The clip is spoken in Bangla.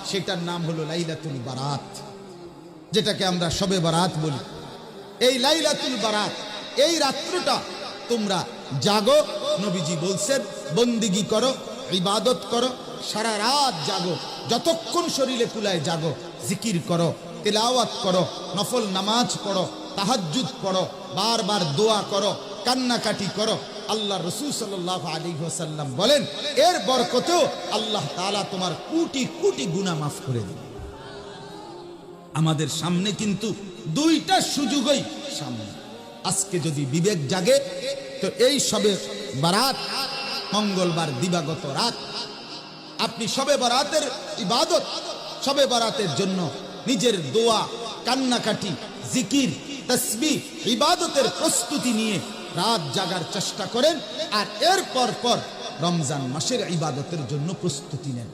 সেটার নাম হলো লাইলাতুল বারাত, যেটাকে আমরা শবে বারাত বলি। এই লাইলাতুল বারাত, এই রাত্রটা তোমরা জাগো। নবীজি বলছেন বন্দিগি করো, ইবাদত করো, সারা রাত জাগো, যতক্ষণ শরীরে কুলায় জাগো, জিকির করো, তিলাওয়াত করো, নফল নামাজ পড়ো, তাহাজ্জুদ পড়ো, বারবার দোয়া করো, কান্নাকাটি করো। আল্লাহ রাসূল সাল্লাল্লাহু আলাইহি ওয়াসাল্লাম বলেন এর বরকতেও আল্লাহ তাআলা তোমার কোটি কোটি গুনাহ মাফ করে দেবে। আমাদের সামনে কিন্তু দুইটা সুযোগই সামনে। আজকে যদি বিবেক জাগে তো এই শবে বারাত, মঙ্গলবার দিবাগত রাত, আপনি শবে বারাতের ইবাদত, শবে বারাতের জন্য নিজের দোয়া, কান্নাকাটি, জিকির, তাসবিহ, ইবাদতের প্রস্তুতি নিয়ে রাত জাগার চেষ্টা করেন। আর এর পর রমজান মাসের ইবাদতের জন্য প্রস্তুতি নেন।